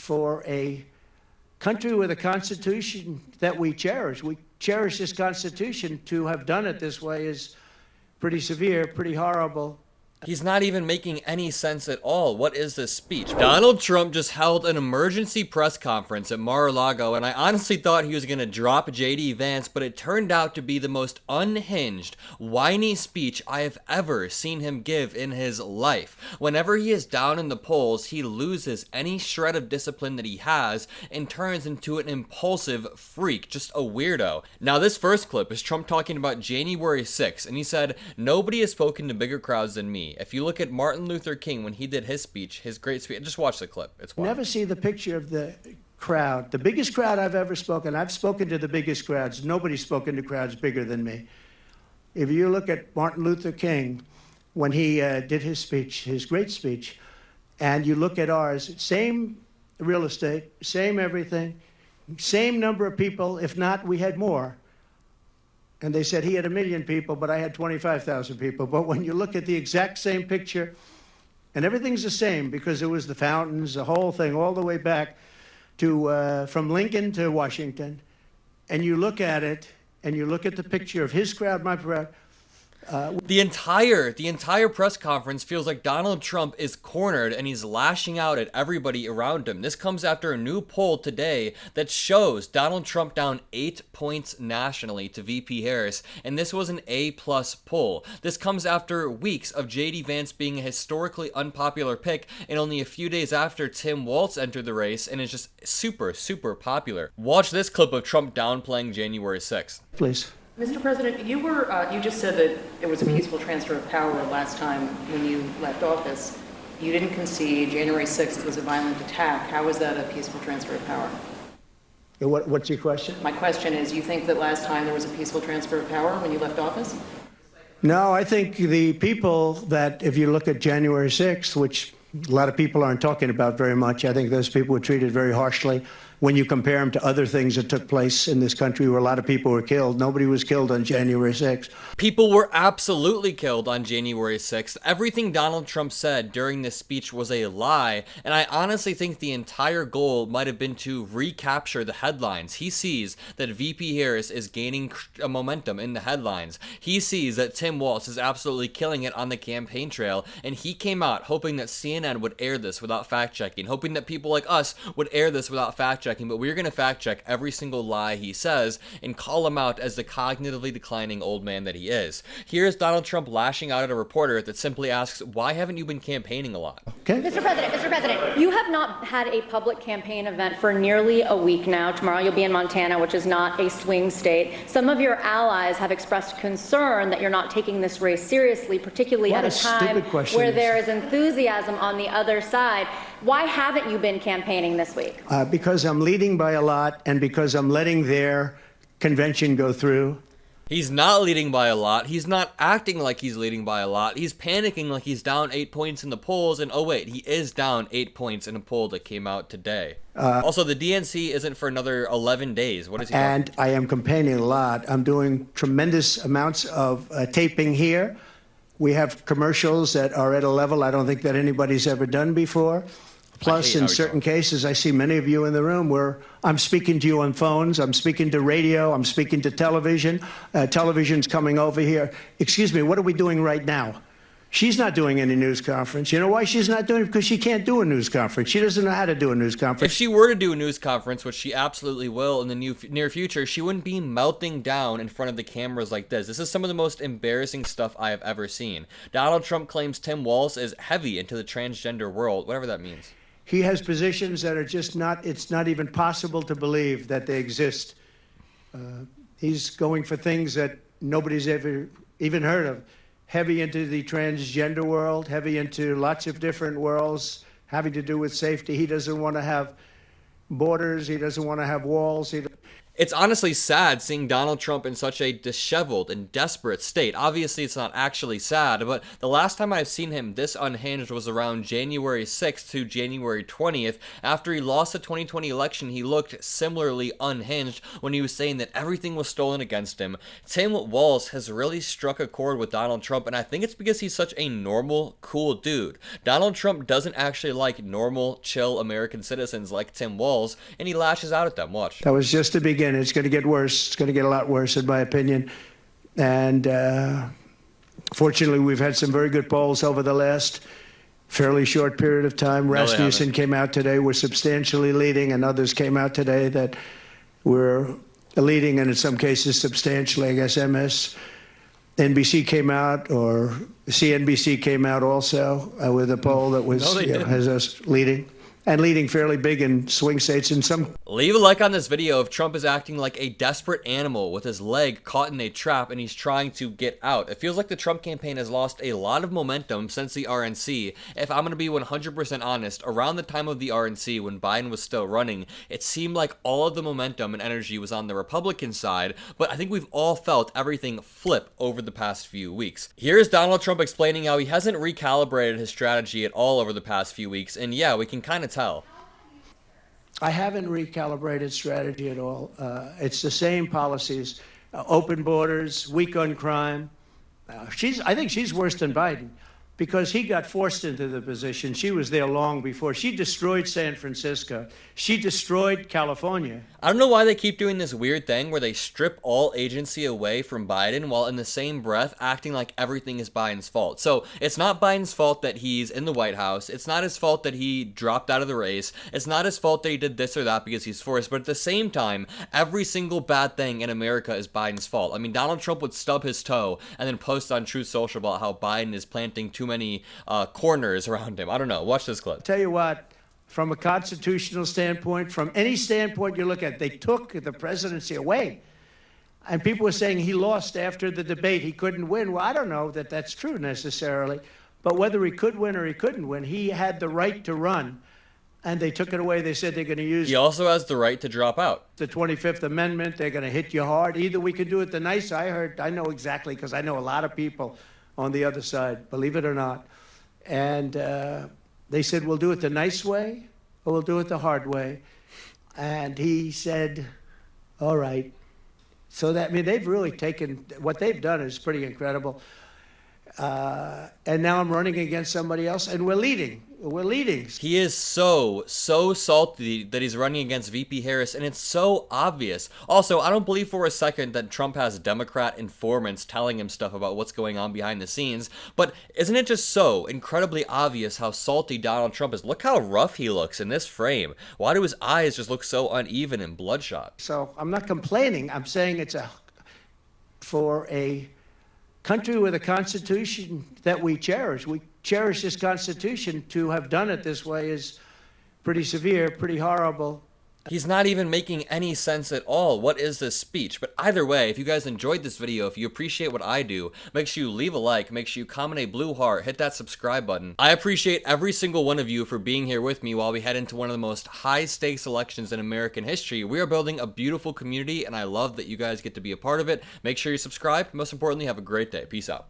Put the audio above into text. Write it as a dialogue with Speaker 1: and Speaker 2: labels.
Speaker 1: for a country with a constitution that we cherish. We cherish this constitution. To have done it this way is pretty severe, pretty horrible.
Speaker 2: He's not even making any sense at all. What is this speech? Donald Trump just held an emergency press conference at Mar-a-Lago, and I honestly thought he was going to drop J.D. Vance, but it turned out to be the most unhinged, whiny speech I have ever seen him give in his life. Whenever he is down in the polls, he loses any shred of discipline that he has and turns into an impulsive freak, just a weirdo. Now, this first clip is Trump talking about January 6th, and he said, "Nobody has spoken to bigger crowds than me." If you look at Martin Luther King when he did his speech, his great speech, just watch the clip. It's wild.
Speaker 1: Never see the picture of the crowd. The biggest crowd I've ever spoken. I've spoken to the biggest crowds. Nobody's spoken to crowds bigger than me. If you look at Martin Luther King when he did his speech, his great speech, and you look at ours, same real estate, same everything, same number of people. If not, we had more. And they said he had 1 million people, but I had 25,000 people. But when you look at the exact same picture, and everything's the same because it was the fountains, the whole thing, all the way back to from Lincoln to Washington, and you look at it, and you look at the picture of his crowd, my crowd.
Speaker 2: The entire press conference feels like Donald Trump is cornered and he's lashing out at everybody around him. This comes after a new poll today that shows Donald Trump down 8 points nationally to VP Harris, and this was an A+ poll. This comes after weeks of J.D. Vance being a historically unpopular pick, and only a few days after Tim Walz entered the race and is just super, super popular. Watch this clip of Trump downplaying January 6th.
Speaker 1: Please.
Speaker 3: Mr. President, you just said that it was a peaceful transfer of power last time when you left office. You didn't concede. January 6th was a violent attack. How was that a peaceful transfer of power?
Speaker 1: What's your question?
Speaker 3: My question is, you think that last time there was a peaceful transfer of power when you left office?
Speaker 1: No, I think the people that, if you look at January 6th, which a lot of people aren't talking about very much, I think those people were treated very harshly. When you compare them to other things that took place in this country where a lot of people were killed, nobody was killed on January 6th.
Speaker 2: People were absolutely killed on January 6th. Everything Donald Trump said during this speech was a lie, and I honestly think the entire goal might have been to recapture the headlines. He sees that VP Harris is gaining momentum in the headlines. He sees that Tim Walz is absolutely killing it on the campaign trail, and he came out hoping that CNN would air this without fact-checking, hoping that people like us would air this without fact-checking, but we're going to fact-check every single lie he says and call him out as the cognitively declining old man that he is. Here's Donald Trump lashing out at a reporter that simply asks, "Why haven't you been campaigning a lot?"
Speaker 1: Okay.
Speaker 4: Mr. President, you have not had a public campaign event for nearly a week now. Tomorrow you'll be in Montana, which is not a swing state. Some of your allies have expressed concern that you're not taking this race seriously, particularly at a time where there is enthusiasm on the other side. Why haven't you been campaigning this week?
Speaker 1: Because I'm leading by a lot, and because I'm letting their convention go through.
Speaker 2: He's not leading by a lot. He's not acting like he's leading by a lot. He's panicking like he's down 8 points in the polls, and oh wait, he is down 8 points in a poll that came out today. Also, the DNC isn't for another 11 days. What is he
Speaker 1: And I am campaigning a lot. I'm doing tremendous amounts of taping here. We have commercials that are at a level I don't think that anybody's ever done before. Plus, in certain cases, I see many of you in the room where I'm speaking to you on phones, I'm speaking to radio, I'm speaking to television. Television's coming over here. Excuse me, what are we doing right now? She's not doing any news conference. You know why she's not doing it? Because she can't do a news conference. She doesn't know how to do a news conference.
Speaker 2: If she were to do a news conference, which she absolutely will in the near future, she wouldn't be melting down in front of the cameras like this. This is some of the most embarrassing stuff I have ever seen. Donald Trump claims Tim Walz is heavy into the transgender world, whatever that means.
Speaker 1: He has positions that are just not, it's not even possible to believe that they exist. He's going for things that nobody's ever even heard of. Heavy into the transgender world, heavy into lots of different worlds having to do with safety. He doesn't want to have borders. He doesn't want to have walls.
Speaker 2: It's honestly sad seeing Donald Trump in such a disheveled and desperate state. Obviously, it's not actually sad, but the last time I've seen him this unhinged was around January 6th to January 20th. After he lost the 2020 election, he looked similarly unhinged when he was saying that everything was stolen against him. Tim Walz has really struck a chord with Donald Trump, and I think it's because he's such a normal, cool dude. Donald Trump doesn't actually like normal, chill American citizens like Tim Walz, and he lashes out at them. Watch.
Speaker 1: That was just the beginning. It's going to get worse. It's going to get a lot worse, in my opinion. And fortunately, we've had some very good polls over the last fairly short period of time. Rasmussen came out today. We're substantially leading, and others came out today that we're leading, and in some cases substantially. I guess MSNBC came out, or CNBC came out also with a poll that was has us leading. And leading fairly big in swing states in some.
Speaker 2: Leave a like on this video if Trump is acting like a desperate animal with his leg caught in a trap and he's trying to get out. It feels like the Trump campaign has lost a lot of momentum since the RNC. If I'm going to be 100% honest, around the time of the RNC when Biden was still running, it seemed like all of the momentum and energy was on the Republican side, but I think we've all felt everything flip over the past few weeks. Here's Donald Trump explaining how he hasn't recalibrated his strategy at all over the past few weeks, and yeah, we can kind of tell.
Speaker 1: I haven't recalibrated strategy at all. It's the same policies, open borders, weak on crime. I think she's worse than Biden because he got forced into the position. She was there long before. She destroyed San Francisco. She destroyed California.
Speaker 2: I don't know why they keep doing this weird thing where they strip all agency away from Biden while in the same breath acting like everything is Biden's fault. So it's not Biden's fault that he's in the White House. It's not his fault that he dropped out of the race. It's not his fault that he did this or that because he's forced. But at the same time, every single bad thing in America is Biden's fault. I mean, Donald Trump would stub his toe and then post on Truth Social about how Biden is planting too many corners around him. I don't know. Watch this clip.
Speaker 1: Tell you what, from a constitutional standpoint, from any standpoint you look at, they took the presidency away. And people were saying he lost after the debate. He couldn't win. Well, I don't know that that's true necessarily. But whether he could win or he couldn't win, he had the right to run. And they took it away. They said they're going to use.
Speaker 2: He also has the right to drop out.
Speaker 1: The 25th Amendment. They're going to hit you hard. Either we could do it the nice. I know exactly because I know a lot of people on the other side, believe it or not. And they said, we'll do it the nice way or we'll do it the hard way. And he said, all right. So that, I mean, they've really taken, what they've done is pretty incredible. And now I'm running against somebody else, and we're leading. We're leading.
Speaker 2: He is so salty that he's running against VP Harris, and it's so obvious. Also, I don't believe for a second that Trump has Democrat informants telling him stuff about what's going on behind the scenes, but isn't it just so incredibly obvious how salty Donald Trump is? Look how rough he looks in this frame. Why do his eyes just look so uneven and bloodshot?
Speaker 1: So I'm not complaining. I'm saying it's for a country with a constitution that we cherish. We cherish this constitution. To have done it this way is pretty severe, pretty horrible.
Speaker 2: He's not even making any sense at all. What is this speech? But either way, if you guys enjoyed this video, if you appreciate what I do, make sure you leave a like, make sure you comment a blue heart, hit that subscribe button. I appreciate every single one of you for being here with me while we head into one of the most high-stakes elections in American history. We are building a beautiful community, and I love that you guys get to be a part of it. Make sure you subscribe. Most importantly, have a great day. Peace out.